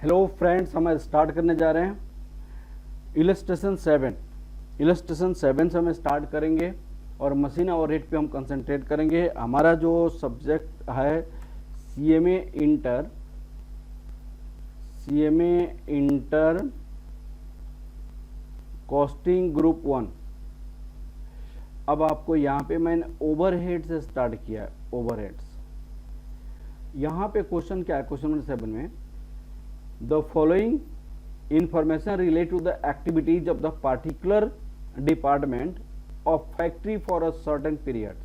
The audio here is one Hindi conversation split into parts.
हेलो फ्रेंड्स, हम स्टार्ट करने जा रहे हैं इलस्ट्रेशन 7। इलस्ट्रेशन 7 से हम स्टार्ट करेंगे और मशीन ओवरहेड पे हम कंसंट्रेट करेंगे। हमारा जो सब्जेक्ट है सीएमए इंटर कॉस्टिंग ग्रुप 1। अब आपको यहाँ पे मैंने ओवरहेड से स्टार्ट किया है। ओवरहेड्स, यहाँ पे क्वेश्चन क्या है? क्वेश्चन नंबर 7 में the following information relate to the activities of the particular department of factory for a certain period।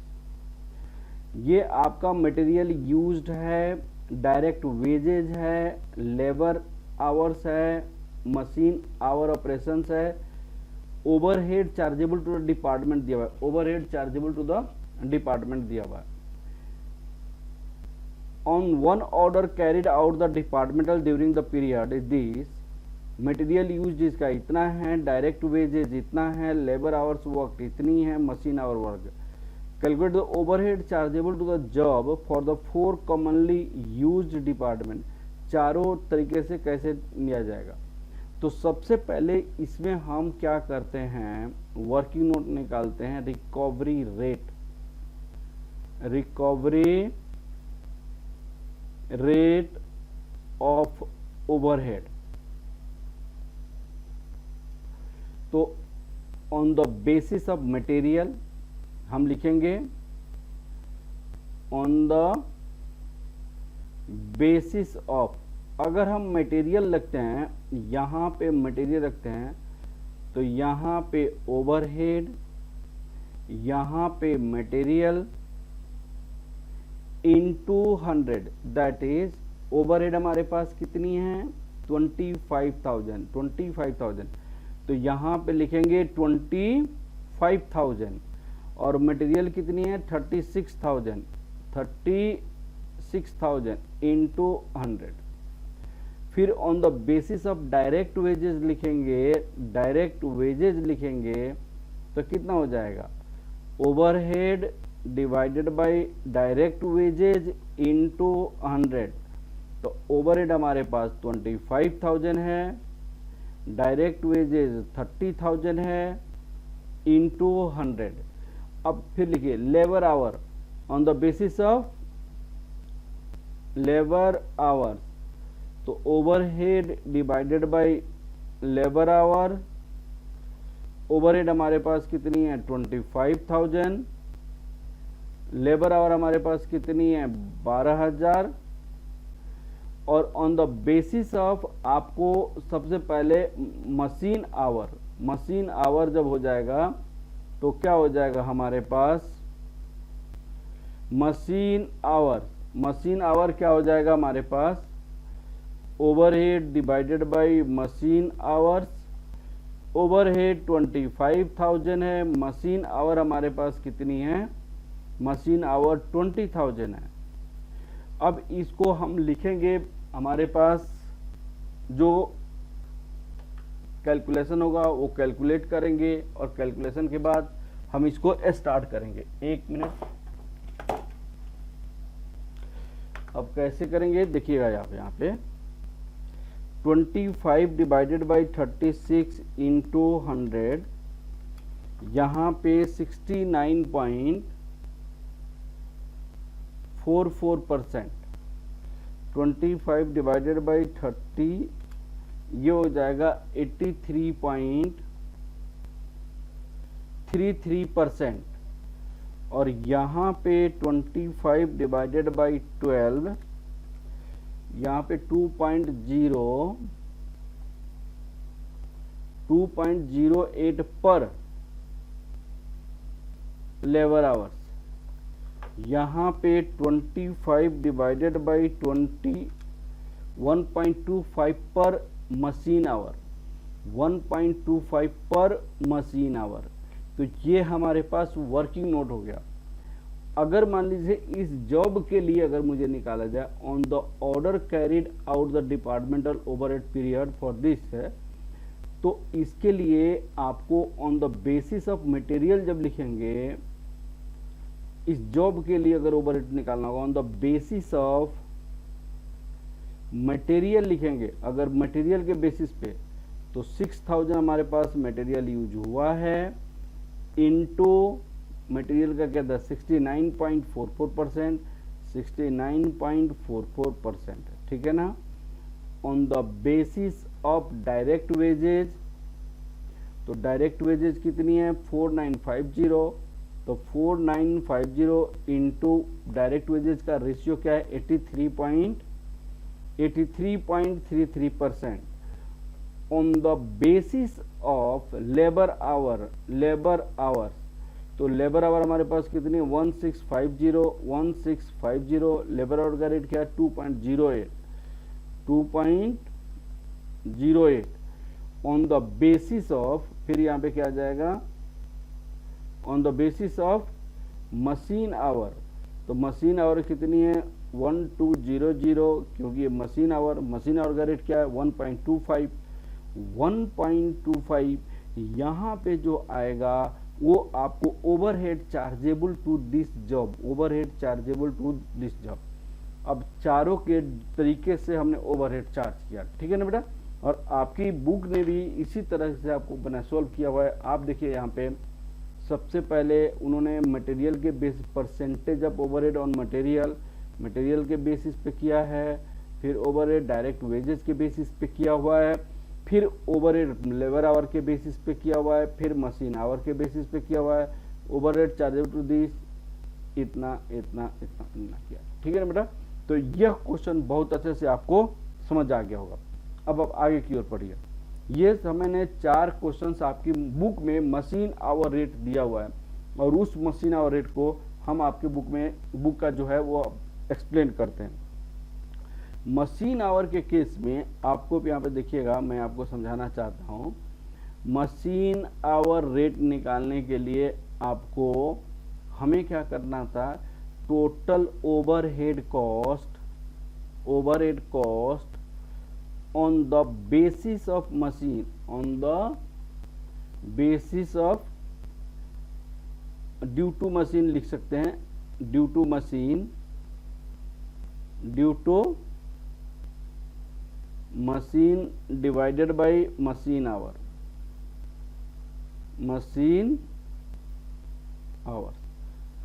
ये आपका मटेरियल यूज्ड है, डायरेक्ट वेजेज है, लेबर आवर्स है, मशीन आवर ऑपरेशंस है, overhead chargeable to the department दिया हुआ है। Overhead chargeable to the department दिया हुआ है। On one order carried out the departmental during the period is this, material use इसका इतना है, डायरेक्ट वेजेज इतना है, लेबर आवर्स वर्क इतनी है, machine hour work. Calculate the overhead chargeable to the job for the 4 commonly used department. चारों तरीके से कैसे लिया जाएगा? तो सबसे पहले इसमें हम क्या करते हैं, वर्किंग नोट निकालते हैं। Recovery rate, rate of overhead. तो on the basis of material हम लिखेंगे ऑन द बेसिस ऑफ। अगर हम मटेरियल रखते हैं, यहां पे मटेरियल रखते हैं, तो यहां पे ओवरहेड, यहां पे material into 100, that is overhead हमारे पास कितनी है? 25,000। तो यहां पे लिखेंगे 25,000 और मटेरियल कितनी है? 36,000 इंटू 100। फिर on the basis of direct wages लिखेंगे, तो कितना हो जाएगा? Overhead divided by direct wages into 100। तो ओवरहेड हमारे पास 25,000 है, डायरेक्ट वेजेज 30,000 है, इंटू 100। अब फिर लिखिए labour hour, on the basis of labour hours. तो overhead divided by labour hour. Overhead हमारे पास कितनी है? 25,000। लेबर आवर हमारे पास कितनी है? 12,000। और ऑन द बेसिस ऑफ आपको सबसे पहले मशीन आवर जब हो जाएगा तो क्या हो जाएगा हमारे पास? मशीन आवर क्या हो जाएगा हमारे पास? Overhead divided by machine hours. Overhead 25,000 है, मशीन आवर हमारे पास कितनी है? मशीन आवर 20,000 है। अब इसको हम लिखेंगे, हमारे पास जो कैलकुलेशन होगा वो कैलकुलेट करेंगे और कैलकुलेशन के बाद हम इसको स्टार्ट करेंगे। 1 मिनट। अब कैसे करेंगे देखिएगा। यहाँ पे 25 डिवाइडेड बाई 36 इंटू 100, यहाँ पे 69.44%। 25 डिवाइडेड बाई 30, ये हो जाएगा 83.33%। और यहाँ पे 25 डिवाइडेड बाई 12, यहाँ पे 2.08 पर लेबर आवर्स। यहाँ पे 25 डिवाइडेड बाई 20, 1.25 पर मशीन आवर, 1.25 पर मशीन आवर। तो ये हमारे पास वर्किंग नोट हो गया। अगर मान लीजिए इस जॉब के लिए अगर मुझे निकाला जाए, on the order carried out the departmental overhead period for this है, तो इसके लिए आपको on the basis of material जब लिखेंगे, इस जॉब के लिए अगर ओवरहेड निकालना होगा on the basis of material लिखेंगे, अगर मटेरियल के बेसिस पे तो 6000 हमारे पास मटेरियल यूज हुआ है, इनटू मटेरियल का क्या था 69.44%, 69.44%, ठीक है ना। On the basis of direct wages, तो डायरेक्ट वेजेज कितनी है 4950, तो 4950 इंटू डायरेक्ट वेजेज का रेशियो क्या है 83.33%। On the basis of labour hour, तो लेबर आवर हमारे पास कितनी 1650 लेबर आवर का रेट क्या है 2.08 ऑन द बेसिस ऑफ, फिर यहाँ पे क्या आ जाएगा on the basis of machine our, तो मशीन आवर कितनी है 1200, क्योंकि ये मशीन आवर का रेट क्या है 1.25 यहाँ पे जो आएगा वो आपको overhead chargeable to this job, अब चारों के तरीके से हमने ओवरहेड चार्ज किया, ठीक है ना बेटा। और आपकी बुक ने भी इसी तरह से आपको बना सोल्व किया हुआ है। आप देखिए यहाँ पे सबसे पहले उन्होंने मटेरियल के basis percentage of overhead on material के बेसिस पे किया है, फिर ओवरहेड डायरेक्ट वेजेस के बेसिस पे किया हुआ है, फिर ओवरहेड लेबर आवर के बेसिस पे किया हुआ है, फिर मशीन आवर के बेसिस पे किया हुआ है, ओवरहेड चार्जेबल टू दिस इतना किया, ठीक है ना बेटा। तो यह क्वेश्चन बहुत अच्छे से आपको समझ आ गया होगा। अब आप आगे की ओर पढ़िए। ये मैंने 4 क्वेश्चंस आपकी बुक में मशीन आवर रेट दिया हुआ है, और उस मशीन आवर रेट को हम आपके बुक का जो है वो एक्सप्लेन करते हैं। मशीन आवर के केस में आपको यहाँ पे देखिएगा, मैं आपको समझाना चाहता हूँ। मशीन आवर रेट निकालने के लिए आपको हमें क्या करना था, total overhead cost on the basis of machine, due to machine लिख सकते हैं, due to machine divided by machine hour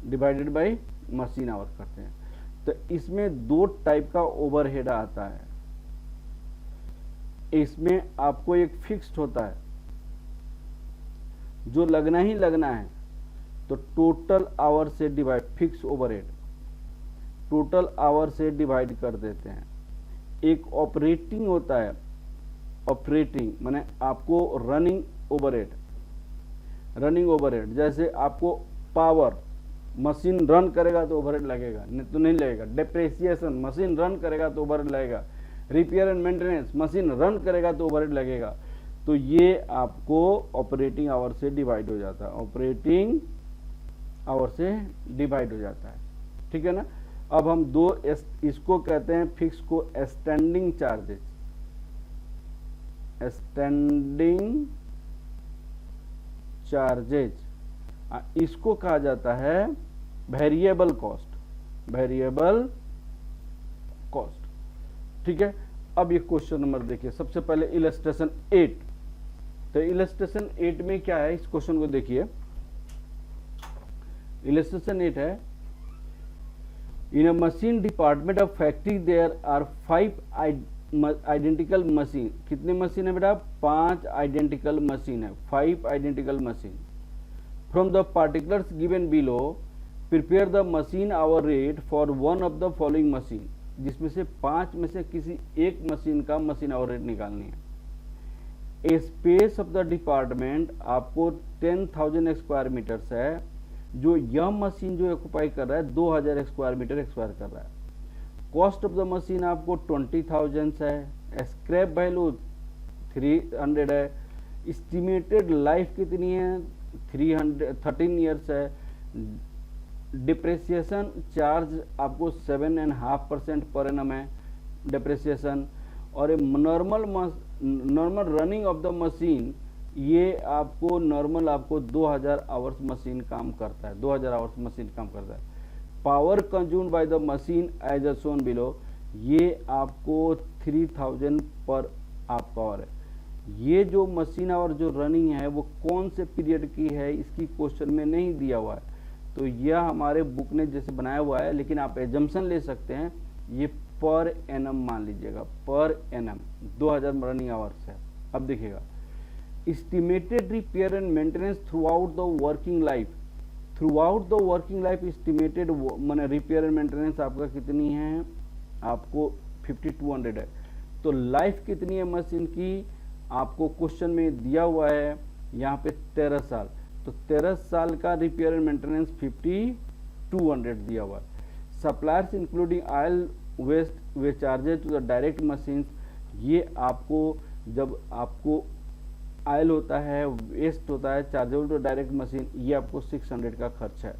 divided by machine hour करते हैं। तो इसमें 2 टाइप का ओवरहेड आता है। इसमें आपको एक फिक्स्ड होता है जो लगना ही लगना है, तो टोटल आवर से divide, fix overhead total hour से डिवाइड कर देते हैं। एक ऑपरेटिंग होता है, ऑपरेटिंग माने आपको रनिंग ओवरहेड, जैसे आपको पावर, मशीन रन करेगा तो ओवरहेड लगेगा, नहीं तो नहीं लगेगा। डेप्रिसिएशन, मशीन रन करेगा तो ओवरहेड लगेगा। Repair and maintenance, machine run करेगा तो ओवरहेड लगेगा। तो ये आपको ऑपरेटिंग आवर से डिवाइड हो जाता है, ठीक है ना। अब हम इसको कहते हैं फिक्स को स्टैंडिंग चार्जेज, इसको कहा जाता है वेरिएबल कॉस्ट, ठीक है। अब ये क्वेश्चन नंबर देखिए, सबसे पहले इलस्ट्रेशन 8। तो इलस्ट्रेशन 8 में क्या है, इस क्वेश्चन को देखिए। इलस्ट्रेशन 8 है, in a machine department of factory there are 5 identical machine. कितने मशीन है बेटा, 5 आइडेंटिकल मशीन है, 5 identical machine. From the particulars given below prepare the machine hour rate for one of the following machine. जिसमें से 5 में से किसी एक मशीन का मशीन आवर रेट निकालनी है। स्पेस ऑफ द डिपार्टमेंट आपको 10,000 स्क्वायर मीटर्स है, जो यह मशीन जो ऑक्युपाई कर रहा है 2000 स्क्वायर मीटर एक्सपायर कर रहा है। कॉस्ट ऑफ द मशीन आपको 20,000 है, स्क्रैप वैल्यू 300 है, एस्टिमेटेड लाइफ कितनी है 13 ईयर्स है, डिप्रेसिएशन चार्ज आपको 7.5% पर एनम है डिप्रेसिएशन, और normal running of the machine ये आपको नॉर्मल आपको 2000 आवर्स मशीन काम करता है, 2000 आवर्स मशीन काम करता है। Power consumed by the machine as a shown below, ये आपको 3000 पर आपका और है। ये जो मशीन आवर जो रनिंग है वो कौन से पीरियड की है इसकी क्वेश्चन में नहीं दिया हुआ है, तो यह हमारे बुक ने जैसे बनाया हुआ है, लेकिन आप एजम्पशन ले सकते हैं ये पर एनम मान लीजिएगा, पर एनम 2000 रनिंग आवर्स है। अब देखिएगा estimated repair and maintenance through out the working life, through out the working life estimated मैंने रिपेयर एंड मेंटेनेंस आपका कितनी है, आपको 5200 है। तो लाइफ कितनी है मशीन की आपको क्वेश्चन में दिया हुआ है यहाँ पे 13 साल, तो 13 साल का रिपेयर एंड मेंटेनेंस 5200 दिया हुआ है। Suppliers including oil waste way charges to the direct machines, ये आपको जब आपको ऑयल होता है वेस्ट होता है चार्जेबल टू डायरेक्ट मशीन, ये आपको 600 का खर्च है।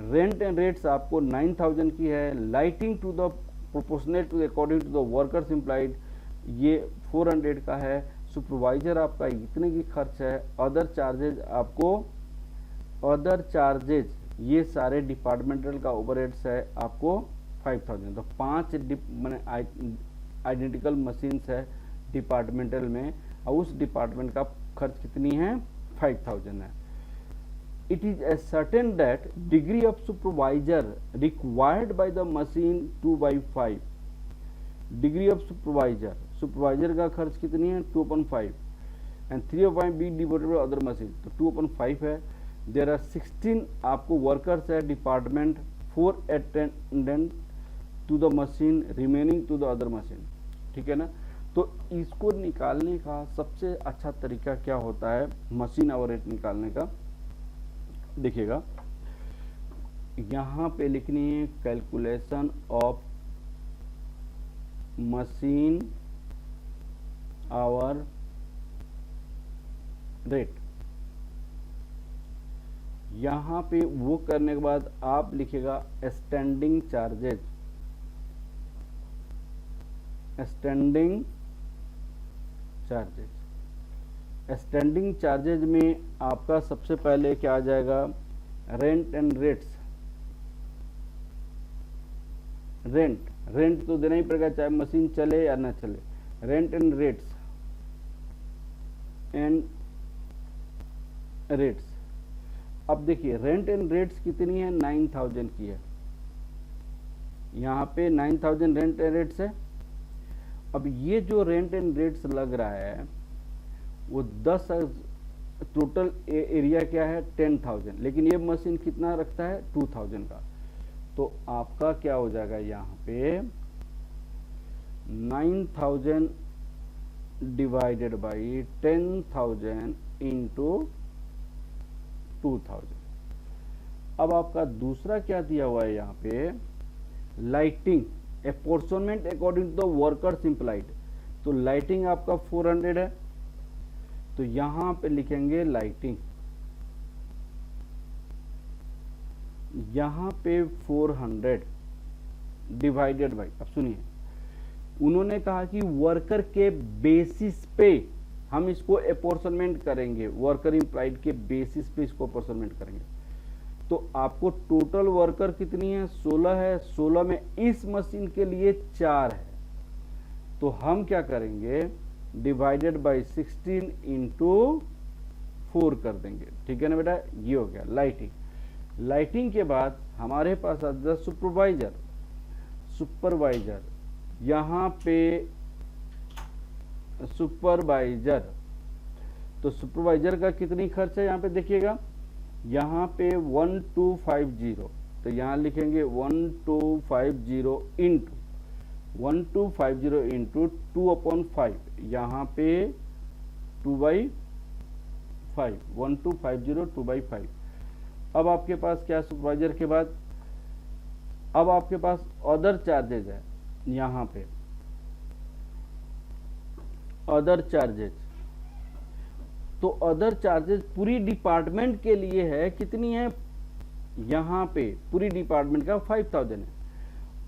रेंट एंड रेट्स आपको 9000 की है। Lighting to the proportionate to according to the workers employed, ये 400 का है। सुपरवाइजर आपका इतने की खर्च है। अदर चार्जेज आपको, अदर चार्जेज ये सारे डिपार्टमेंटल का ओवरहेड्स है आपको 5000। तो 5 मैंने आइडेंटिकल मशीन्स है डिपार्टमेंटल में, और उस डिपार्टमेंट का खर्च कितनी है 5000 है। It is ascertained that degree of supervisor required by the machine 2/5, degree of supervisor, supervisor का खर्च कितनी है 2/5 and 3/5 be devoted to other machine, तो 2/5 है। There are 16 आपको workers है department, 4 attendant to the machine, remaining to the other machine, ठीक है ना। तो इसको निकालने का सबसे अच्छा तरीका क्या होता है मशीन आवर रेट निकालने का, देखिएगा यहाँ पे लिखनी है calculation of machine hour rate. यहाँ पे वो करने के बाद आप लिखिएगा standing charges, standing charges. Standing charges में आपका सबसे पहले क्या आ जाएगा, रेंट एंड रेट्स। रेंट तो देना ही पड़ेगा चाहे मशीन चले या ना चले। रेंट एंड रेट्स अब देखिए रेंट एंड रेट्स कितनी है 9000 की है, यहाँ पे 9000 रेंट एंड रेट्स है। अब ये जो रेंट एंड रेट्स लग रहा है वो 10 टोटल एरिया क्या है 10,000, लेकिन ये मशीन कितना रखता है 2000 का। तो आपका क्या हो जाएगा यहाँ पे 9000 डिवाइडेड बाई 10,000 इंटू 2000। अब आपका दूसरा क्या दिया हुआ है यहाँ पे lighting apportionment according to the workers employed. तो लाइटिंग आपका 400 है, तो यहां पे लिखेंगे लाइटिंग, यहां पे 400 डिवाइडेड बाई, अब सुनिए उन्होंने कहा कि वर्कर के बेसिस पे हम इसको अपॉर्चुनमेंट करेंगे, वर्कर एम्प्लॉयड के बेसिस पे इसको अपॉर्चुनमेंट करेंगे। तो आपको टोटल वर्कर कितनी है 16 है, 16 में इस मशीन के लिए 4 है, तो हम क्या करेंगे डिवाइडेड बाई 16 इंटू 4 कर देंगे, ठीक है ना बेटा। ये हो गया लाइटिंग। लाइटिंग के बाद हमारे पास आ जाता सुपरवाइजर। सुपरवाइजर यहाँ पे सुपरवाइजर, तो सुपरवाइजर का कितनी खर्च है यहाँ पे देखिएगा, यहाँ पे 1250, तो यहाँ लिखेंगे 1250 इंटू 1250 इंटू 2/5, यहाँ पे 2/5, 1250 2/5। अब आपके पास क्या सुपरवाइजर के बाद अब आपके पास अदर चार्जेज है, यहाँ पे अदर चार्जेज। तो अदर चार्जेज पूरी डिपार्टमेंट के लिए है, कितनी है यहाँ पे पूरी डिपार्टमेंट का 5000 है,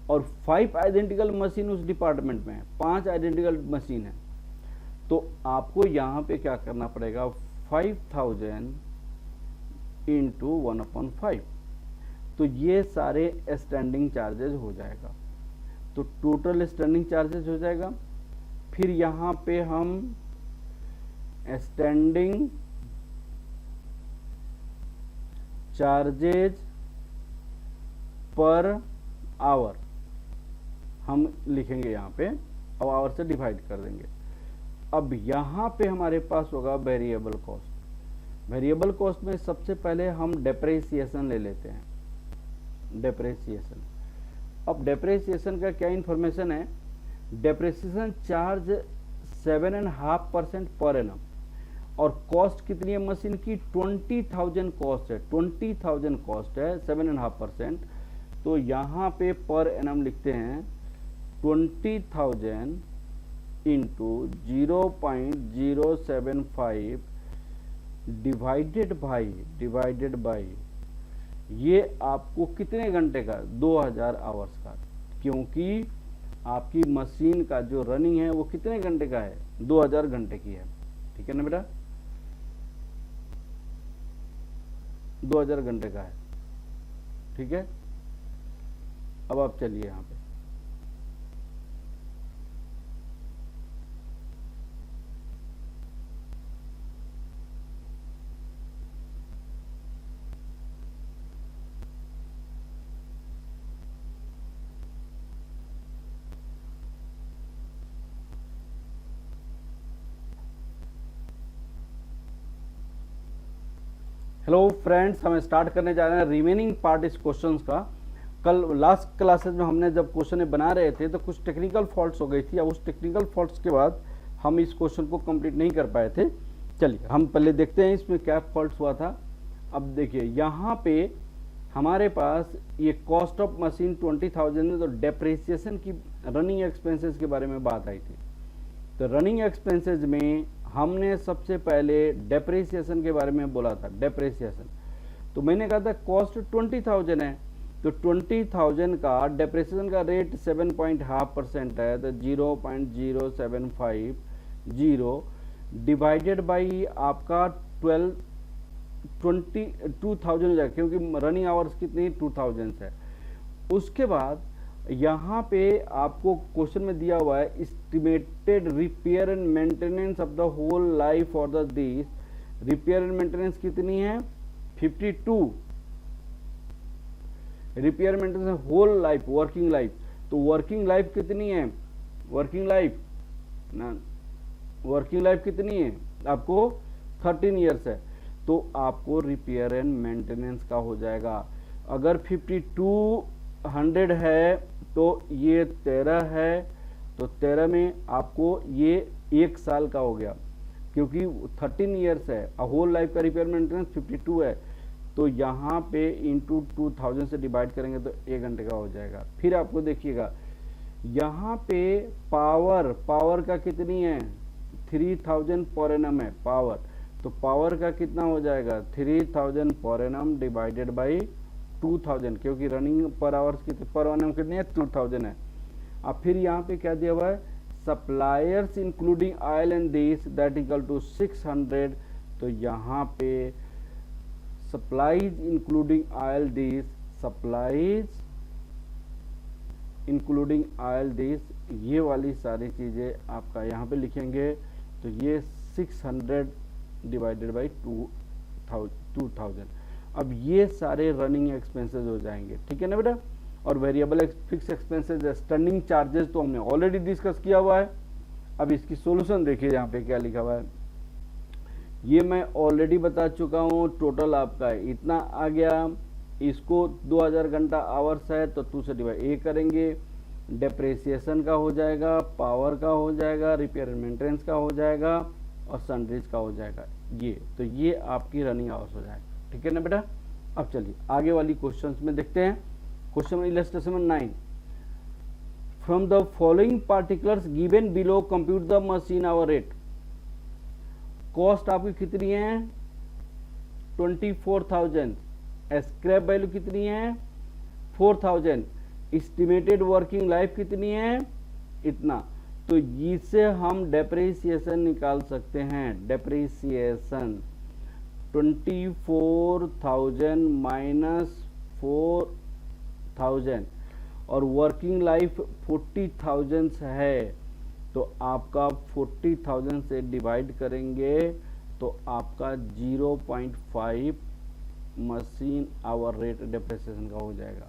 और 5 आइडेंटिकल मशीन उस डिपार्टमेंट में है, 5 आइडेंटिकल मशीन है। तो आपको यहाँ पे क्या करना पड़ेगा 5000 इंटू 1/5, तो ये सारे स्टैंडिंग चार्जेज हो जाएगा। तो टोटल स्टैंडिंग चार्जेस हो जाएगा। फिर यहाँ पे हम स्टैंडिंग चार्जेज पर आवर हम लिखेंगे यहाँ पे, अब आवर से डिवाइड कर देंगे। अब यहाँ पे हमारे पास होगा वेरिएबल कॉस्ट। वेरिएबल कॉस्ट में सबसे पहले हम डेप्रेसिएशन ले लेते हैं। डेप्रेसिएशन, अब डेप्रेसिएशन का क्या इंफॉर्मेशन है? डेप्रेसिएशन चार्ज 7.5% पर एनम, और कॉस्ट कितनी है मशीन की? 20,000 कॉस्ट है, 20,000 कॉस्ट है, 7.5%। तो यहाँ पे पर एनम लिखते हैं 20,000 इंटू 0.075 डिवाइडेड बाई ये आपको कितने घंटे का? 2000 आवर्स का, क्योंकि आपकी मशीन का जो रनिंग है वो कितने घंटे का है? 2000 घंटे की है। ठीक है ना बेटा, 2000 घंटे का है। ठीक है, अब आप चलिए यहाँ पे हेलो फ्रेंड्स, हम स्टार्ट करने जा रहे हैं रिमेनिंग पार्ट इस क्वेश्चंस का। कल लास्ट क्लासेस में हमने जब क्वेश्चन बना रहे थे तो कुछ टेक्निकल फॉल्ट्स हो गई थी। अब उस टेक्निकल फॉल्ट्स के बाद हम इस क्वेश्चन को कंप्लीट नहीं कर पाए थे। चलिए हम पहले देखते हैं इसमें क्या फॉल्ट्स हुआ था। अब देखिए यहाँ पे हमारे पास ये कॉस्ट ऑफ मशीन 20,000 है, तो डेप्रिसिएशन की रनिंग एक्सपेंसेस के बारे में बात आई थी। तो रनिंग एक्सपेंसेस में हमने सबसे पहले डेप्रिसिएशन के बारे में बोला था। डेप्रिसिएशन तो मैंने कहा था कॉस्ट 20,000 है, तो 20,000 का डेप्रिसिएशन का रेट 7.5% है, तो 0.0750 डिवाइडेड बाई आपका 22,000 हो जाएगा, क्योंकि रनिंग आवर्स कितनी? 2000 है। उसके बाद यहाँ पे आपको क्वेश्चन में दिया हुआ है estimated repair and maintenance of the whole life for the this. Repair and maintenance कितनी है? 52। Repair maintenance whole life, working life, तो वर्किंग लाइफ कितनी है? वर्किंग लाइफ कितनी है आपको? 13 ईयर्स है, तो आपको रिपेयर एंड मेंटेनेंस का हो जाएगा। अगर 5200 है तो ये 13 है, तो 13 में आपको ये 1 साल का हो गया, क्योंकि 13 ईयर्स है। होल लाइफ का रिपेयर मेंटेनेंस 52 है, तो यहाँ पे इंटू 2000 से डिवाइड करेंगे तो 1 घंटे का हो जाएगा। फिर आपको देखिएगा यहाँ पे पावर का कितनी है? 3000 पर एनम है पावर, तो पावर का कितना हो जाएगा? 3000 पर एनम डिवाइडेड बाई 2000, क्योंकि रनिंग पर आवर्स की पर एनम कितनी है? 2000 है। अब फिर यहाँ पे क्या दिया हुआ है? Suppliers including oil and this that equal to 600, तो यहाँ पे supplies including oil this, supplies including oil this, ये वाली सारी चीजें आपका यहाँ पे लिखेंगे। तो ये 600 डिवाइडेड बाई 2000। अब ये सारे रनिंग एक्सपेंसेस हो जाएंगे। ठीक है ना बेटा, और variable fix expenses standing charges तो हमने ऑलरेडी डिस्कस किया हुआ है। अब इसकी सॉल्यूशन देखिए यहाँ पे क्या लिखा हुआ है, ये मैं ऑलरेडी बता चुका हूँ। टोटल आपका इतना आ गया, इसको 2000 घंटा आवर्स है तो 2 से डिवाइड ए करेंगे। डेप्रिसिएशन का हो जाएगा, पावर का हो जाएगा, रिपेयर एंड मेंटेनेंस का हो जाएगा, और सन्ड्रीज का हो जाएगा। ये तो ये आपकी रनिंग आवर्स हो जाएगा। ठीक है ना बेटा, अब चलिए आगे वाली क्वेश्चंस में देखते हैं। Question illustration 9, from the following particulars given below compute the machine hour rate. Cost आपकी कितनी है? 24,000। स्क्रैप वैल्यू कितनी है? 4000। एस्टिमेटेड वर्किंग लाइफ कितनी है? इतना। तो इससे हम डेप्रिसिएशन निकाल सकते हैं। डेप्रिसिएशन 24,000 माइनस 4000, और वर्किंग लाइफ 40,000 है, तो आपका 40,000 से डिवाइड करेंगे तो आपका 0.5 मशीन आवर रेट डेप्रिसिएशन का हो जाएगा।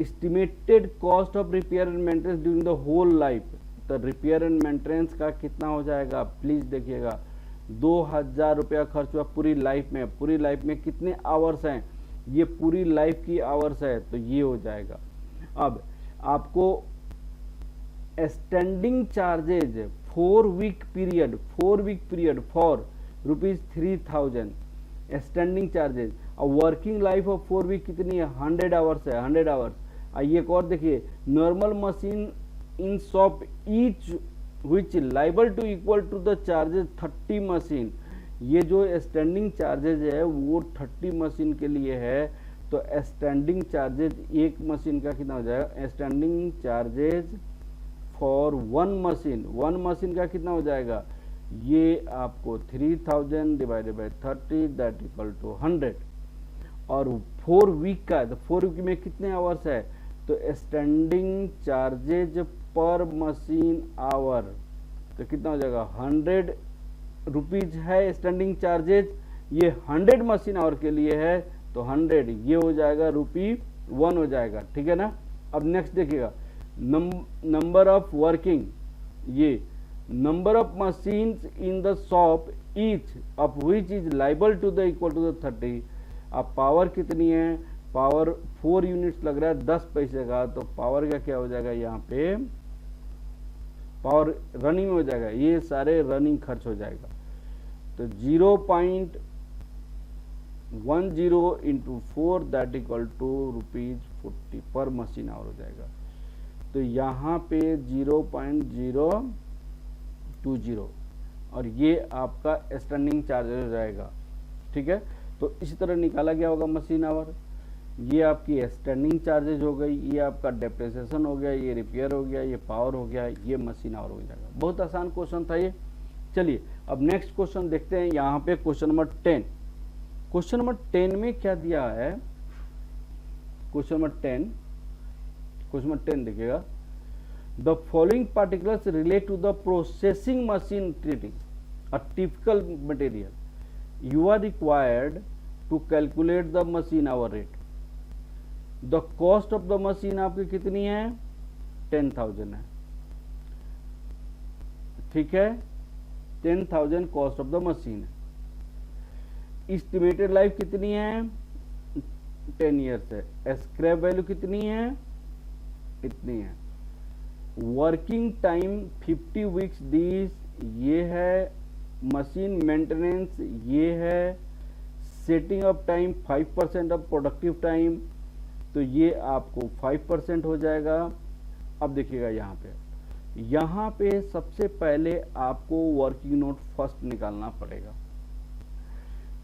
Estimated cost of repair and maintenance during the whole life, तो रिपेयर एंड मेंटेनेंस का कितना हो जाएगा, प्लीज देखिएगा 2,000 रुपया खर्च हुआ पूरी लाइफ में। पूरी लाइफ में कितने आवर्स हैं, ये पूरी लाइफ की आवर्स है, तो ये हो जाएगा। अब आपको standing charges 4 week period for ₹3,000 standing charges, और वर्किंग लाइफ ऑफ 4 वीक कितनी है, 100 आवर्स है, 100 आवर्स। आइए एक और देखिए, normal machine in shop each which liable to equal to the charges 30 machine, ये जो स्टैंडिंग चार्जेज है वो 30 मशीन के लिए है, तो स्टैंडिंग चार्जेज एक मशीन का कितना हो जाएगा, standing charges for one machine का कितना हो जाएगा, ये आपको 3,000 divided by 30 that equal to 100। और 4 वीक का, तो 4 वीक में कितने आवर्स है, तो स्टैंडिंग चार्जेज पर मशीन आवर, तो कितना हो जाएगा, 100 रुपीज है स्टैंडिंग चार्जेज, ये 100 मशीन आवर के लिए है, तो 100 ये हो जाएगा ₹1 हो जाएगा, ठीक है ना। अब नेक्स्ट देखिएगा, नंबर ऑफ वर्किंग, ये number of machines in the shop each of which is liable to the equal to the 30। अब पावर कितनी है, पावर 4 यूनिट्स लग रहा है 10 पैसे का, तो पावर का क्या हो जाएगा, यहाँ पे पावर रनिंग में हो जाएगा, ये सारे रनिंग खर्च हो जाएगा, तो 0.10 इंटू 4 दैट इक्वल टू ₹40 पर मशीन आवर हो जाएगा। तो यहाँ पे 0.020 और ये आपका स्टैंडिंग चार्जेस हो जाएगा, ठीक है। तो इसी तरह निकाला गया होगा मशीन आवर, ये आपकी स्टैंडिंग चार्जेज हो गई, ये आपका डेप्रिसिएशन हो गया, ये रिपेयर हो गया, ये पावर हो गया, ये मशीन आवर हो जाएगा। बहुत आसान क्वेश्चन था ये। चलिए अब नेक्स्ट क्वेश्चन देखते हैं, यहाँ पे क्वेश्चन नंबर 10। क्वेश्चन नंबर 10 में क्या दिया है, क्वेश्चन नंबर 10 देखिएगा, the following particulars relate to the processing machine treating a typical material, you are required to calculate the machine hour rate. The cost of the machine आपकी कितनी है, 10,000 है, ठीक है, 10,000 कॉस्ट ऑफ द मशीन है। एस्टिमेटेड लाइफ कितनी है, 10 ईयर्स है। स्क्रैप वैल्यू कितनी है, इतनी है। वर्किंग टाइम 50 वीक्स दिस, ये है। मशीन मेंटेनेंस ये है। Setting up time 5% of productive time, तो ये आपको 5% हो जाएगा। अब देखिएगा यहाँ पे सबसे पहले आपको वर्किंग नोट फर्स्ट निकालना पड़ेगा।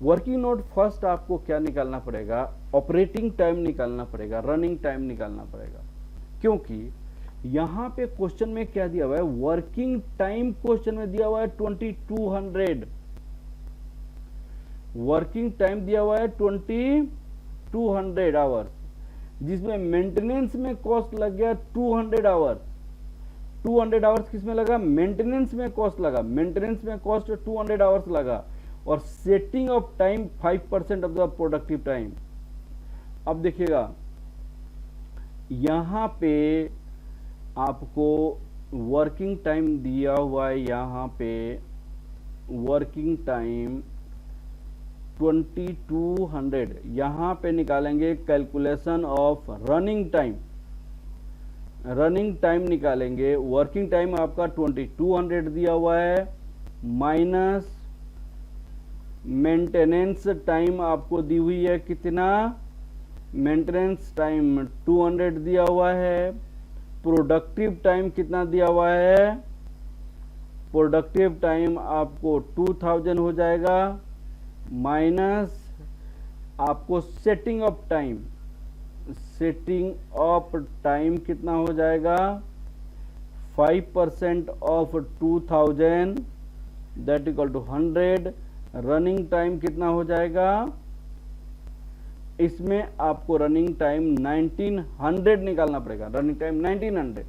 वर्किंग नोट फर्स्ट आपको क्या निकालना पड़ेगा, ऑपरेटिंग टाइम निकालना पड़ेगा, रनिंग टाइम निकालना पड़ेगा, क्योंकि यहाँ पे क्वेश्चन में क्या दिया हुआ है, वर्किंग टाइम क्वेश्चन में दिया हुआ है 2200, वर्किंग टाइम दिया हुआ है 2200 आवर्स, जिसमें मेंटेनेंस में कॉस्ट लग गया 200 आवर्स। 200 आवर्स किसमें लगा, मेंटेनेंस में कॉस्ट लगा, मेंटेनेंस में कॉस्ट 200 आवर्स लगा, और setting of time 5% of the productive time. अब देखिएगा यहां पे आपको वर्किंग टाइम दिया हुआ है, यहां पे वर्किंग टाइम 2200, यहां पे निकालेंगे calculation of running time, running time निकालेंगे। वर्किंग टाइम आपका 2200 दिया हुआ है, माइनस मेंटेनेंस टाइम आपको दी हुई है कितना, मेंटेनेंस टाइम 200 दिया हुआ है, प्रोडक्टिव टाइम कितना दिया हुआ है, प्रोडक्टिव टाइम आपको 2000 हो जाएगा, माइनस आपको setting of time, setting of time कितना हो जाएगा, 5% of 2000 that equal to 100। Running time कितना हो जाएगा, इसमें आपको रनिंग टाइम 1900 निकालना पड़ेगा, रनिंग टाइम 1900।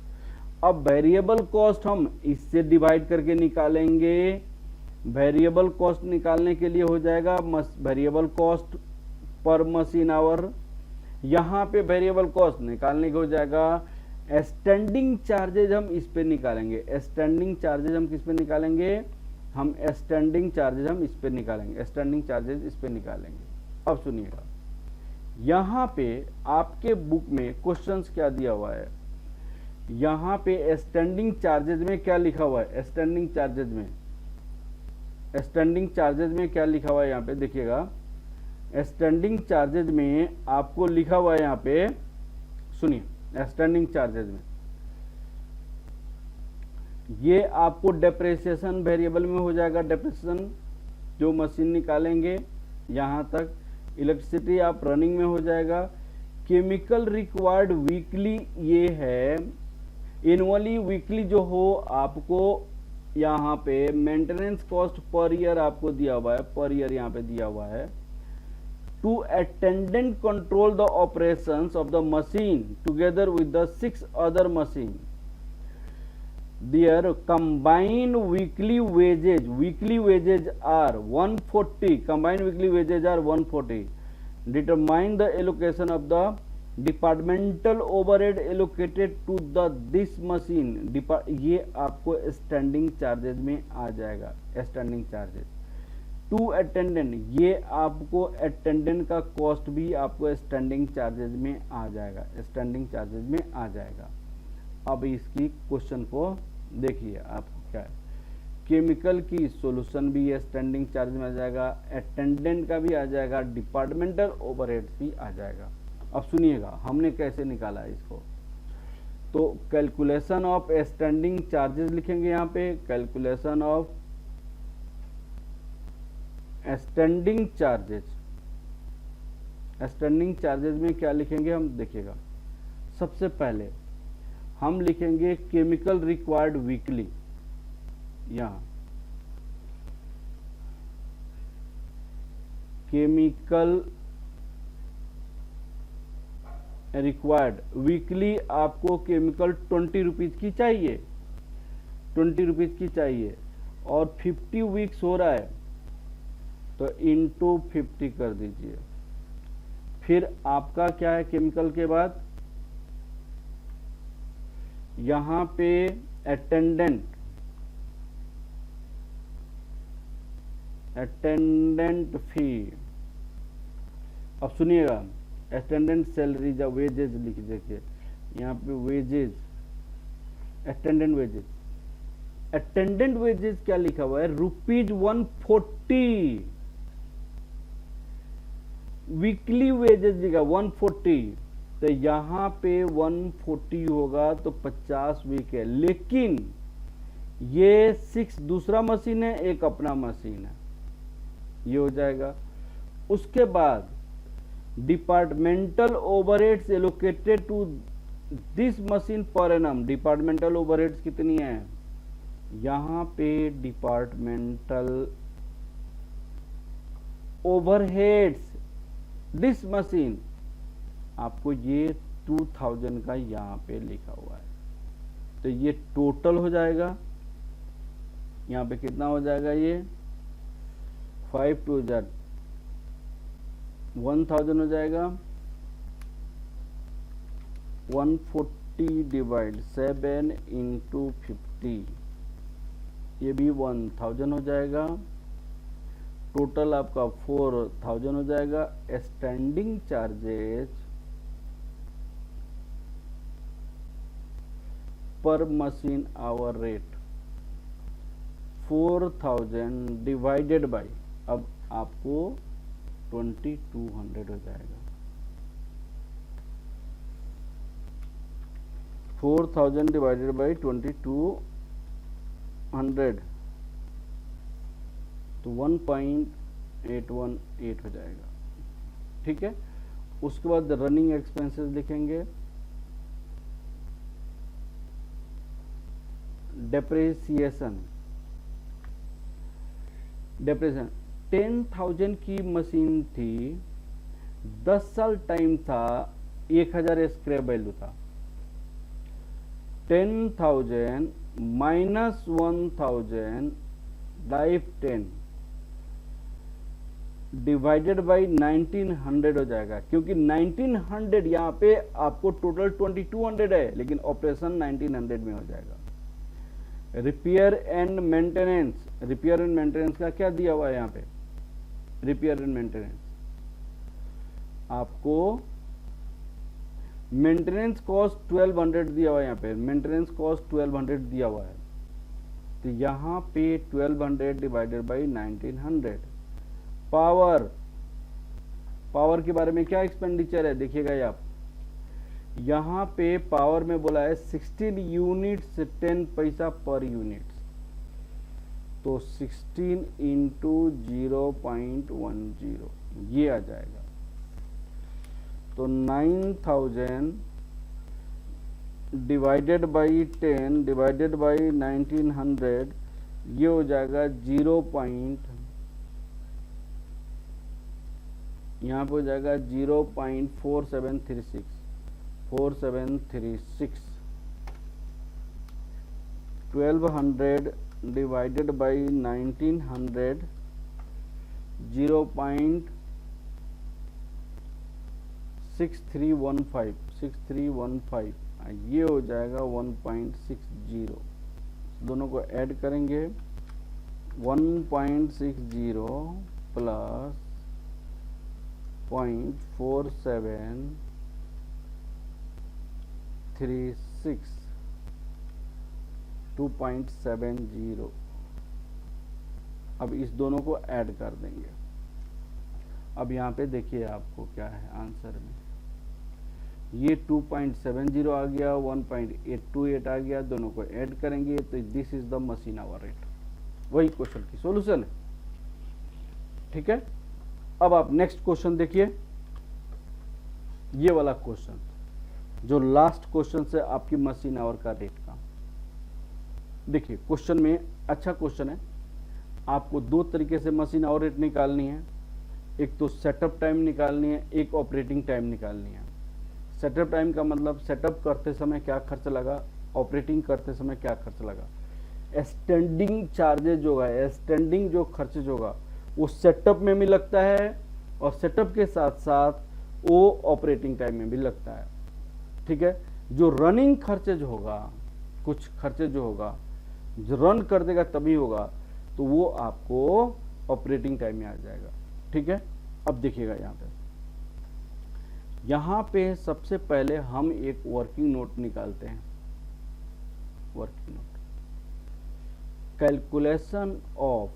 अब वेरिएबल कॉस्ट हम इससे डिवाइड करके निकालेंगे। वेरिएबल कॉस्ट निकालने के लिए हो जाएगा variable cost per machine our. यहाँ पे वेरिएबल कॉस्ट निकालने को हो जाएगा स्टैंडिंग चार्जेज, हम इस पे निकालेंगे। स्टैंडिंग चार्जेज हम किस पे निकालेंगे? हम स्टैंडिंग चार्जेज हम इस पे निकालेंगे, स्टैंडिंग चार्जेज इस पे निकालेंगे। अब सुनिएगा, यहाँ पे आपके बुक में क्वेश्चंस क्या दिया हुआ है, यहाँ पे स्टैंडिंग चार्जेज में क्या लिखा हुआ है? स्टैंडिंग चार्जेज में, स्टैंडिंग चार्जेज में क्या लिखा हुआ है? यहाँ पे देखिएगा, स्टैंडिंग चार्जेज में आपको लिखा हुआ है, यहाँ पे सुनिए, स्टैंडिंग चार्जेज में ये आपको डेप्रिसिएशन वेरिएबल में हो जाएगा। डेप्रिसिएशन जो मशीन निकालेंगे यहाँ तक, इलेक्ट्रिसिटी आप रनिंग में हो जाएगा। केमिकल रिक्वायर्ड वीकली ये है, एनुअली वीकली जो हो आपको यहाँ पे मेंटेनेंस कॉस्ट पर ईयर आपको दिया हुआ है, पर ईयर यहाँ पे दिया हुआ है। To attendant control the operations of the machine together with the 6 other machine. Their combined weekly wages are 140. Combined weekly wages are 140. Determine the allocation of the departmental overhead allocated to the this machine. ये आपको स्टैंडिंग चार्जेज में आ जाएगा, स्टैंडिंग चार्जेज। टू अटेंडेंट, ये आपको अटेंडेंट का कॉस्ट भी आपको स्टैंडिंग चार्जेज में आ जाएगा, स्टैंडिंग चार्जेज में आ जाएगा। अब इसकी क्वेश्चन को देखिए आपको क्या है। केमिकल की सॉल्यूशन भी स्टैंडिंग चार्ज में आ जाएगा, अटेंडेंट का भी आ जाएगा, डिपार्टमेंटल ओवरहेड्स भी आ जाएगा। अब सुनिएगा हमने कैसे निकाला है इसको। तो कैलकुलेशन ऑफ स्टैंडिंग चार्जेस लिखेंगे यहाँ पे, calculation of standing charges. Standing charges में क्या लिखेंगे हम देखिएगा। सबसे पहले हम लिखेंगे केमिकल रिक्वायर्ड वीकली, यहां केमिकल रिक्वायर्ड वीकली आपको केमिकल 20 रुपीज की चाहिए, 20 रुपीज की चाहिए, और 50 वीक्स हो रहा है तो इंटू 50 कर दीजिए। फिर आपका क्या है केमिकल के बाद, यहां पे अटेंडेंट फी। अब सुनिएगा, अटेंडेंट सैलरी या वेजेज लिख देखिए यहाँ पे, wages, attendant wages. Attendant wages क्या लिखा हुआ है? ₹140। वीकली वेजेस लिखा 140, तो यहां पे 140 होगा तो 50 वीक है। लेकिन ये 6 दूसरा मशीन है, एक अपना मशीन है, ये हो जाएगा। उसके बाद departmental overheads allocated to this machine per annum. Departmental overheads कितनी है? यहाँ पे डिपार्टमेंटल ओवरहेड्स दिस मशीन आपको ये 2000 का यहाँ पे लिखा हुआ है, तो ये टोटल हो जाएगा। यहाँ पे कितना हो जाएगा? ये 5 2 1000 हो जाएगा। 140 डिवाइड 7 इंटू 50, ये भी 1000 हो जाएगा। टोटल आपका 4000 हो जाएगा। स्टैंडिंग चार्जेज पर machine hour rate 4000 divided by, अब आपको 2200 हो जाएगा। 4000 डिवाइडेड बाय 2200 तो 1.818 हो जाएगा। ठीक है। उसके बाद रनिंग एक्सपेंसेस लिखेंगे। डेप्रिसिएशन 10,000 की मशीन थी, 10 साल टाइम था, 1000 स्क्रैप वैल्यू था। 10,000 माइनस 1000 लाइफ 10 डिवाइडेड बाई 1900 हो जाएगा, क्योंकि 1900 यहाँ पे आपको टोटल 2200 है, लेकिन ऑपरेशन 1900 में हो जाएगा। Repair and maintenance, repair and maintenance का क्या दिया हुआ है यहाँ पे? रिपेयर एंड मेंटेनेंस आपको मेंटेनेंस कॉस्ट 1200 दिया हुआ है, यहाँ पे मेंटेनेंस कॉस्ट 1200 दिया हुआ है। तो यहाँ पे 1200 डिवाइडेड बाई 1900। पावर, पावर के बारे में क्या एक्सपेंडिचर है देखिएगा ये आप, यहाँ पे पावर में बोला है 16 यूनिट्स 10 पैसा पर यूनिट, तो 16 इंटू 0.10 ये आ जाएगा। तो 9000 डिवाइडेड बाई 10 डिवाइडेड बाई 1900 ये हो जाएगा 0. यहाँ पे हो जाएगा 0.4736 4736। 1200 डिवाइडेड बाई 1900 0.6315 ये हो जाएगा 1.60। दोनों को ऐड करेंगे 1.60 प्लस 0.4736 2.70। अब इस दोनों को ऐड कर देंगे। अब यहाँ पे देखिए आपको क्या है आंसर में, ये 2.70 आ गया, 1.828 आ गया, दोनों को ऐड करेंगे तो this is the machine hour rate. वही क्वेश्चन की सॉल्यूशन है, ठीक है। अब आप नेक्स्ट क्वेश्चन देखिए, ये वाला क्वेश्चन जो लास्ट क्वेश्चन से आपकी मशीन आवर का रेट का। देखिए क्वेश्चन में अच्छा क्वेश्चन है, आपको दो तरीके से मशीन आवर रेट निकालनी है, एक तो सेटअप टाइम निकालनी है, एक ऑपरेटिंग टाइम निकालनी है। सेटअप टाइम का मतलब सेटअप करते समय क्या खर्च लगा, ऑपरेटिंग करते समय क्या खर्च लगा। स्टैंडिंग चार्जेज जो है, स्टैंडिंग जो खर्च होगा वो सेटअप में भी लगता है और सेटअप के साथ साथ वो ऑपरेटिंग टाइम में भी लगता है, ठीक है। जो रनिंग खर्चे जो होगा, कुछ खर्चे जो होगा जो रन कर देगा तभी होगा, तो वो आपको ऑपरेटिंग टाइम में आ जाएगा, ठीक है। अब देखिएगा यहाँ पे सबसे पहले हम एक वर्किंग नोट निकालते हैं। Working note, calculation of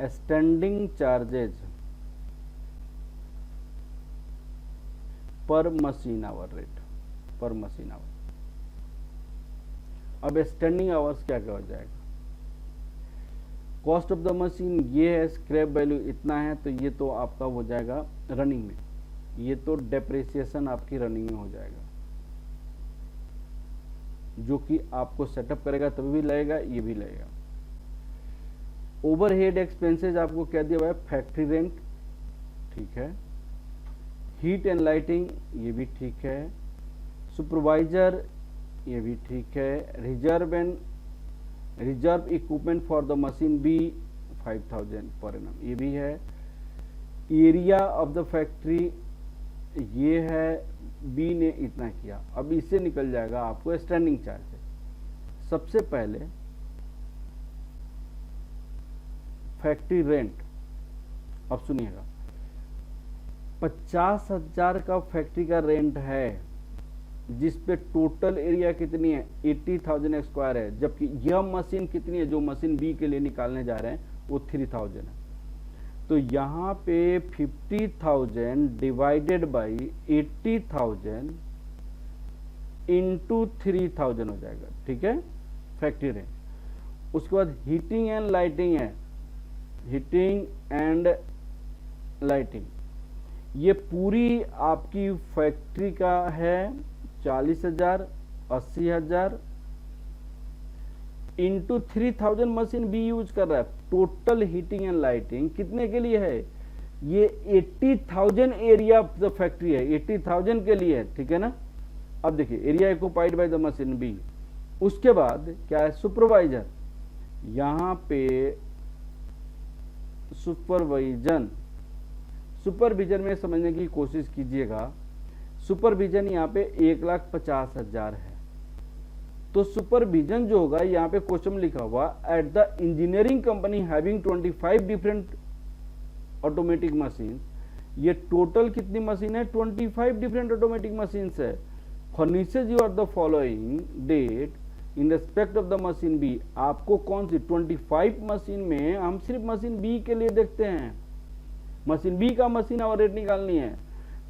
standing charges पर मशीन आवर रेट, पर मशीन आवर। अब स्टैंडिंग आवर्स क्या क्या हो जाएगा, कॉस्ट ऑफ द मशीन ये है, स्क्रैप वैल्यू इतना है, तो ये तो आपका हो जाएगा रनिंग में, ये तो डेप्रिसिएशन आपकी रनिंग में हो जाएगा, जो कि आपको सेटअप करेगा तभी भी लगेगा, ये भी लगेगा। ओवरहेड एक्सपेंसेस आपको क्या दिया हुआ है, फैक्ट्री रेंट, ठीक है। हीट एंड लाइटिंग ये भी ठीक है। सुपरवाइजर ये भी ठीक है। Reserve equipment for the machine B 5000 per annum ये भी है। एरिया ऑफ द फैक्ट्री ये है, बी ने इतना किया। अब इससे निकल जाएगा आपको स्टैंडिंग चार्ज। सबसे पहले फैक्ट्री रेंट, अब सुनिएगा 50,000 का फैक्ट्री का रेंट है, जिस पे टोटल एरिया कितनी है 80,000 स्क्वायर है, जबकि यह मशीन कितनी है जो मशीन बी के लिए निकालने जा रहे हैं वो 3000 है। तो यहाँ पे 50,000 डिवाइडेड बाई 80,000 इंटू 3000 हो जाएगा, ठीक है, फैक्ट्री रेंट। उसके बाद हीटिंग एंड लाइटिंग है, हीटिंग एंड लाइटिंग ये पूरी आपकी फैक्ट्री का है 40,000 80,000 इंटू 3000 मशीन भी यूज कर रहा है। टोटल हीटिंग एंड लाइटिंग कितने के लिए है, ये 80,000 एरिया ऑफ द फैक्ट्री है, 80,000 के लिए है, ठीक है ना। अब देखिए area occupied by the machine B. उसके बाद क्या है, सुपरवाइजर, यहां पे सुपरविजन, सुपरविजन में समझने की कोशिश कीजिएगा। सुपरविजन यहाँ पे 1,50,000 है। तो सुपरविजन जो होगा यहाँ पे क्वेश्चन में लिखा हुआ at the engineering company having 25 different automatic machine. ये टोटल कितनी मशीन है, 25 डिफरेंट ऑटोमेटिक मशीन है। Furnitures you are the following date in respect of the machine B. आपको कौन सी 25 मशीन में हम सिर्फ मशीन बी के लिए देखते हैं, मशीन बी का मशीन आवर रेट निकालनी है।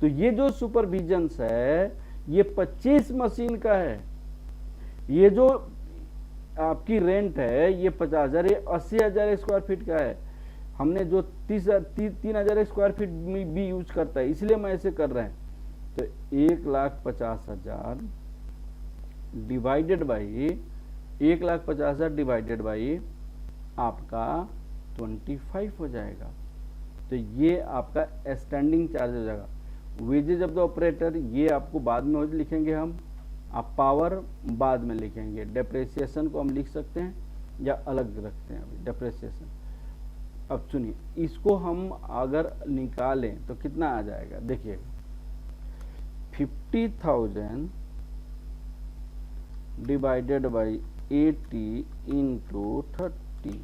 तो ये जो सुपरविजन्स है ये 25 मशीन का है। ये जो आपकी रेंट है ये 50,000, ये 80,000 स्क्वायर फीट का है। हमने जो 3,000 स्क्वायर फीट भी यूज करता है, इसलिए मैं ऐसे कर रहे हैं। तो 1,50,000 डिवाइडेड बाई 1,50,000 डिवाइडेड बाई आपका 25 हो जाएगा। तो ये आपका स्टैंडिंग चार्ज हो जाएगा। वेजेज ऑफ द ऑपरेटर ये आपको बाद में लिखेंगे हम, आप पावर बाद में लिखेंगे। डेप्रेसिएशन को हम लिख सकते हैं या अलग रखते हैं अभी डेप्रेसिएशन। अब सुनिए, इसको हम अगर निकालें तो कितना आ जाएगा, देखिए 50,000 डिवाइडेड बाई 80 इंटू 30,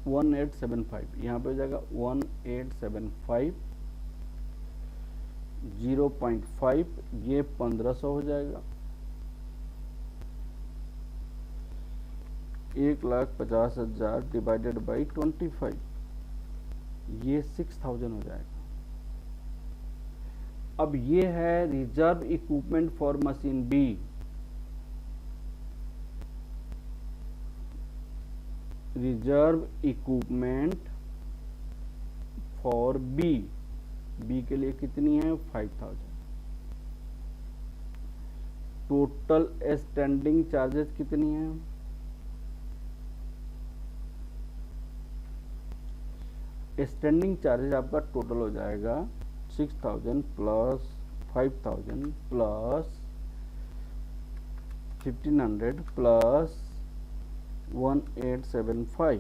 $1875। यहाँ पे हो जाएगा 1875, 0.5, ये 1500 हो जाएगा। 1,50,000 डिवाइडेड बाई 25, ये 6,000 हो जाएगा। अब ये है reserve equipment for machine B. Reserve equipment for B, B के लिए कितनी है 5,000। टोटल स्टैंडिंग चार्जेस कितनी है, स्टैंडिंग चार्जेस आपका टोटल हो जाएगा 6,000 प्लस 5,000 प्लस 1,500 प्लस 1,875,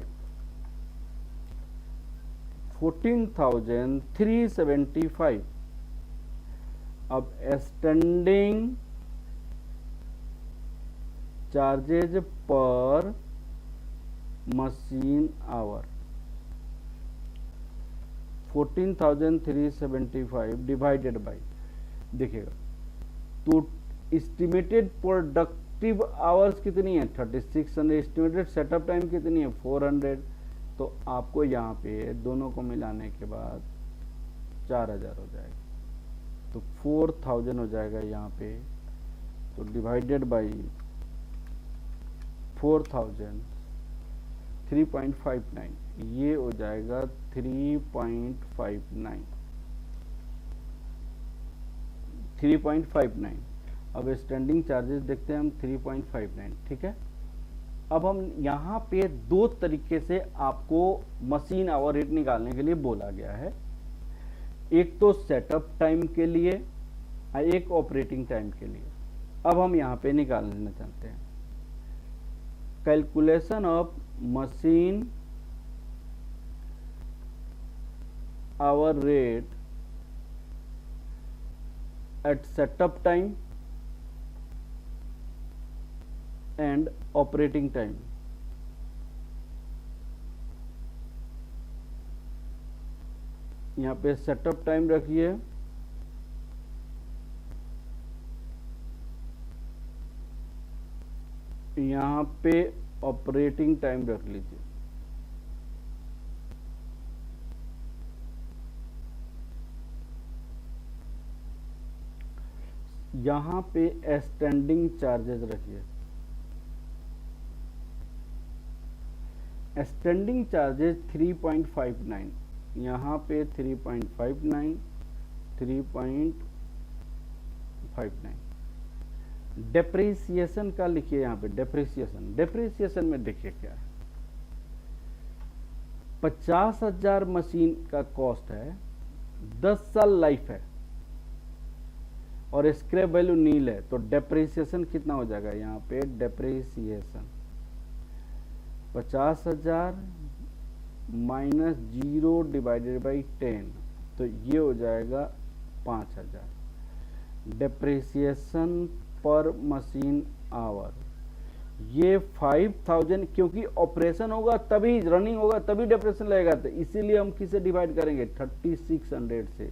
14,375। अब स्टैंडिंग चार्जेज पर मशीन आवर 14,375 डिवाइडेड बाई, देखिएगा तो एस्टिमेटेड प्रोडक्टिव आवर्स कितनी है 3600, एस्टिमेटेड सेटअप टाइम कितनी है 400। तो आपको यहाँ पे दोनों को मिलाने के बाद 4,000 हो जाएगा। तो 4,000 हो जाएगा यहाँ पे। तो डिवाइडेड बाई 4,000 3.59, ये हो जाएगा 3.59। अब स्टैंडिंग चार्जेस देखते हैं हम 3.59, ठीक है। अब हम यहाँ पे दो तरीके से आपको मशीन आवर रेट निकालने के लिए बोला गया है, एक तो सेटअप टाइम के लिए और एक ऑपरेटिंग टाइम के लिए। अब हम यहाँ पे निकालना चाहते हैं calculation of machine hour rate at setup time and operating time. यहाँ पे सेटअप टाइम रखिए, यहाँ पे ऑपरेटिंग टाइम रख लीजिए। यहाँ पे स्टैंडिंग चार्जेस रखिए। स्टैंडिंग चार्जेस 3.59, यहाँ पे 3.59, 3.59 डेप्रिसिएशन का लिखिए यहाँ पे, डेप्रिसिएशन। डेप्रिसिएशन में देखिए क्या है, 50,000 मशीन का कॉस्ट है, 10 साल लाइफ है और स्क्रैप वैल्यू नील है, तो डेप्रिसिएशन कितना हो जाएगा यहाँ पे, डेप्रिसिएशन 50,000 माइनस 0 डिवाइडेड बाई 10, तो ये हो जाएगा 5,000। डेप्रिसिएशन पर मशीन आवर, ये 5,000, क्योंकि ऑपरेशन होगा तभी, रनिंग होगा तभी डेप्रिसिएशन लगेगा, तो इसीलिए हम किसे डिवाइड करेंगे, 3600 से।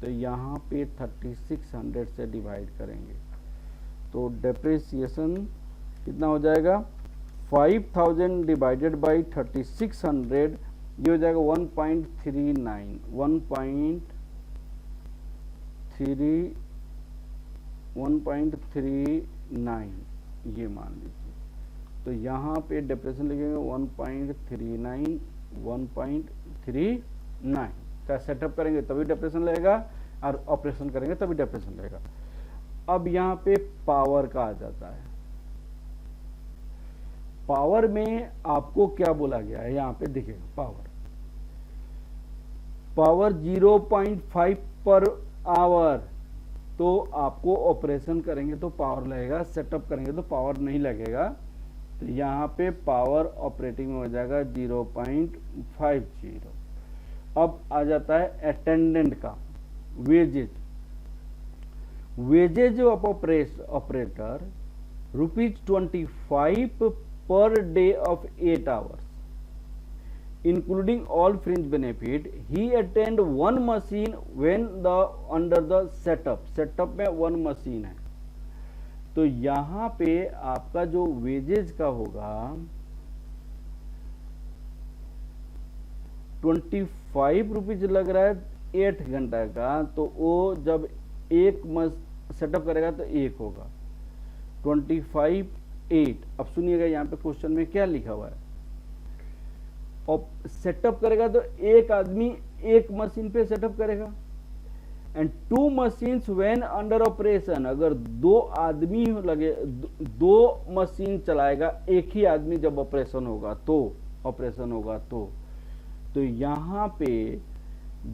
तो यहाँ पे 3600 से डिवाइड करेंगे, तो डेप्रिसिएशन कितना हो जाएगा, 5000 डिवाइडेड बाई 3600, ये हो जाएगा 1.39, 1.39 ये मान लीजिए। तो यहाँ पे डेप्रिसिएशन लिखेंगे 1.39, 1.39 का सेटअप करेंगे तभी डेप्रिसिएशन लगेगा और ऑपरेशन करेंगे तभी डेप्रिसिएशन लगेगा। अब यहाँ पे पावर का आ जाता है। पावर में आपको क्या बोला गया है, यहाँ पे देखिएगा, पावर 0.5 पर आवर, तो आपको ऑपरेशन करेंगे तो पावर लगेगा, सेटअप करेंगे तो पावर नहीं लगेगा। तो यहाँ पे पावर ऑपरेटिंग में हो जाएगा 0.50। अब आ जाता है अटेंडेंट का wages. Wages of operator ₹25 per day of 8 hours, including all fringe benefit. He attend one machine when the under the setup में one machine है। तो यहाँ पे आपका जो वेजेज का होगा 25 रुपीज लग रहा है 8 घंटा का, तो वो जब एक सेटअप करेगा तो एक होगा 25 8। अब सुनिएगा यहाँ पे क्वेश्चन में क्या लिखा हुआ है, और सेटअप करेगा तो एक आदमी एक मशीन पे सेटअप करेगा, and 2 machines when under operation, अगर 2 आदमी लगे, 2 मशीन चलाएगा एक ही आदमी जब ऑपरेशन होगा तो यहाँ पे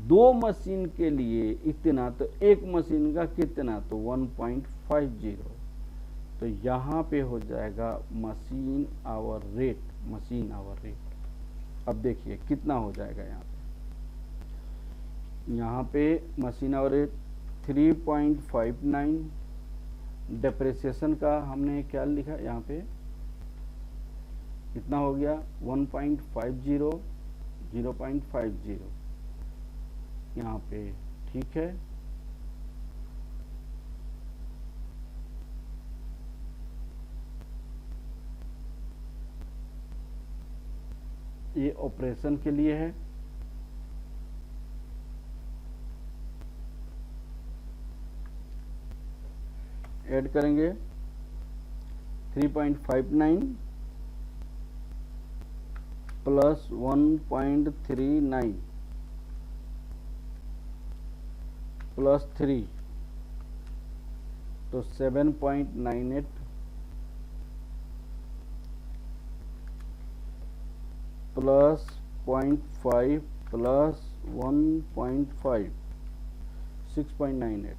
2 मशीन के लिए इतना, तो एक मशीन का कितना, तो 1.50, तो यहाँ पे हो जाएगा मशीन आवर रेट। अब देखिए कितना हो जाएगा यहाँ पे मशीन आवर रेट 3.59। डेप्रिसिएशन का हमने क्या लिखा यहाँ पे, कितना हो गया 1.50, 0.50 यहाँ पे, ठीक है। ये ऑपरेशन के लिए है, ऐड करेंगे 3.59 प्लस 1.39 प्लस 3, तो 7.98 प्लस 0.5 प्लस 1.5, 6.98।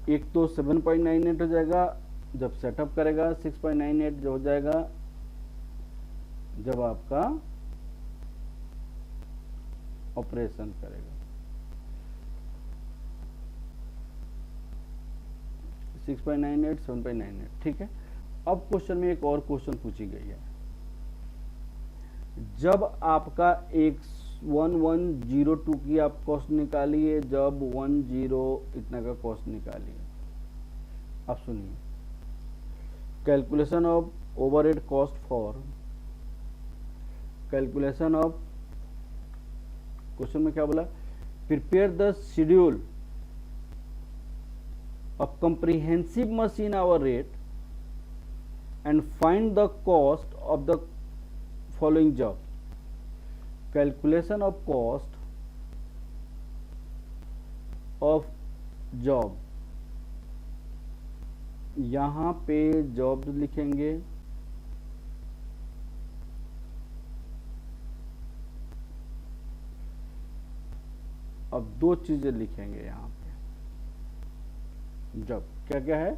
एक तो 7.98 हो जाएगा जब सेटअप करेगा, 6.98 जो हो जाएगा जब आपका ऑपरेशन करेगा। 6.98, 7.98, ठीक है। अब क्वेश्चन में एक और क्वेश्चन पूछी गई है, जब आपका एक 1102 की आप कॉस्ट निकालिए, जब 10 इतना का कॉस्ट निकालिए। अब सुनिए, calculation of overhead cost for, calculation of, question में क्या बोला, prepare the schedule of comprehensive machine hour rate and find the cost of the following job. Calculation of cost of job यहाँ पे जॉब्स लिखेंगे, अब दो चीजें लिखेंगे यहाँ पे। जॉब क्या क्या है,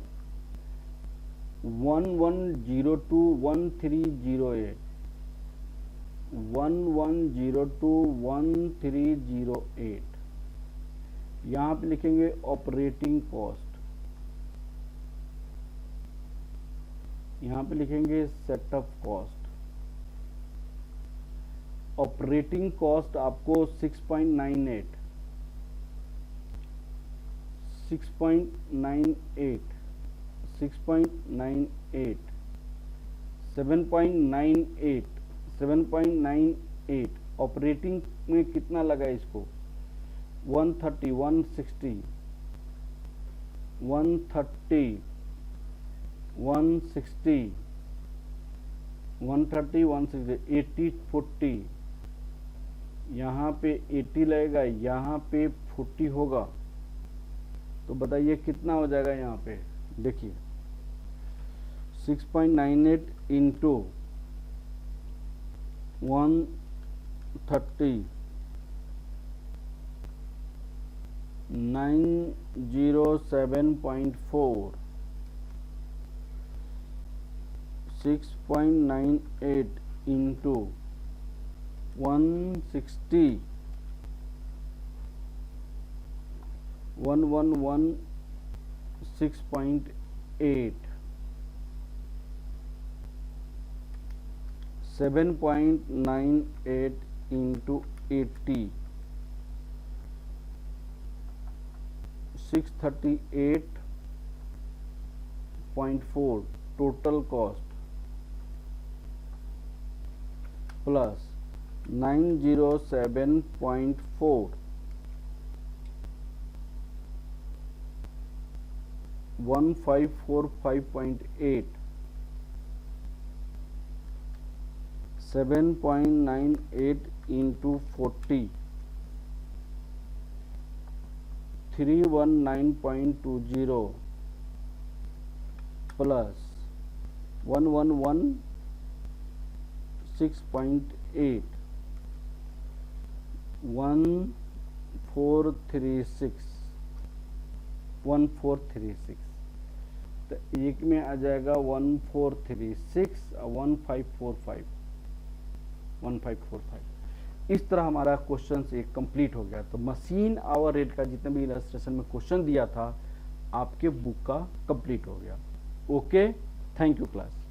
11021308, 11021308। यहाँ पे लिखेंगे ऑपरेटिंग कॉस्ट, यहाँ पे लिखेंगे सेटअप कॉस्ट। ऑपरेटिंग कॉस्ट आपको 6.98 6.98 7.98 7.98। ऑपरेटिंग में कितना लगा इसको, 130 160 130 160 130 160 80 40। यहाँ पे 80 लगेगा, यहाँ पे 40 होगा, तो बताइए कितना हो जाएगा। यहाँ पे देखिए 6.98 into 130 907.4 6.98 into 160 1116.8 7.98 into 80 638.4 total cost plus 907.4 1545.8 7.98 into 40 319.20 plus 1116.8 1436 तो एक में आ जाएगा 1436 और 1545 इस तरह हमारा क्वेश्चन एक कंप्लीट हो गया। तो मशीन आवर रेट का जितने भी इलस्ट्रेशन में क्वेश्चन दिया था आपके बुक का कंप्लीट हो गया। Okay, thank you class.